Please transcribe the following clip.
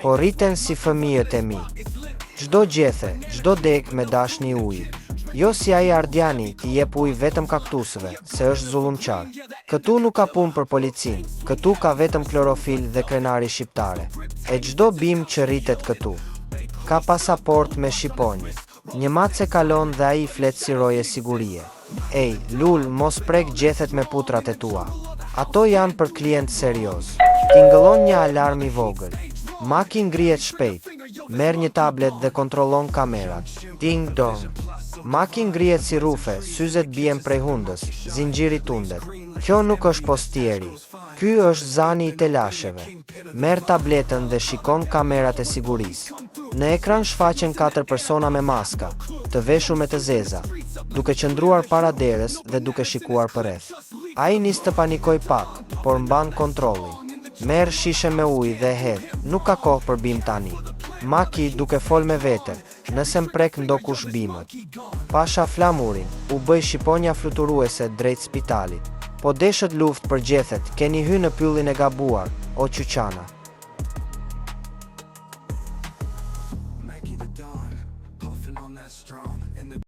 po rriten si fëmijët e mi. Çdo gjethe, çdo deg me dashni ujë. Jo si ai Ardiani t'i jep ujë vetëm kaktusëve, se është zullumqar. Këtu nuk ka punë për policin, këtu ka vetëm klorofil dhe krenari shqiptare. E çdo bim që rritet këtu ka pasaport me shqiponjë. Një mace kalon dhe ai flet si roje sigurie. Ej, lul, mos prek gjethet me putrat e tua. Ato janë për klient serioz. Tingëllon një alarm i vogël. Maki ngrihet shpejt. Merr një tablet dhe kontrollon kamerat. Ding dong. Maki ngrihet si rufe, syzet bien prej hundës, zinxhiri tundet. Kjo nuk është postieri. Ky është zani i telasheve. Merr tabletën dhe shikon kamerat e sigurisë. Në ekran shfaqen 4 persona me maska, të veshur me të zeza, duke qëndruar para derës dhe duke shikuar përreth. Ai nis të panikoj pak, por mban kontrollin. Merr shishe me ujë dhe hedh, nuk ka kohë për bim tani. Maki duke fol me vete, nëse mprek ndokush bimët. Pasha flamurin, u bëj shqiponja fluturuese drejt spitalit. Po deshet luftë për gjethet, keni hyrë në pyllin e gabuar, o Qyqana.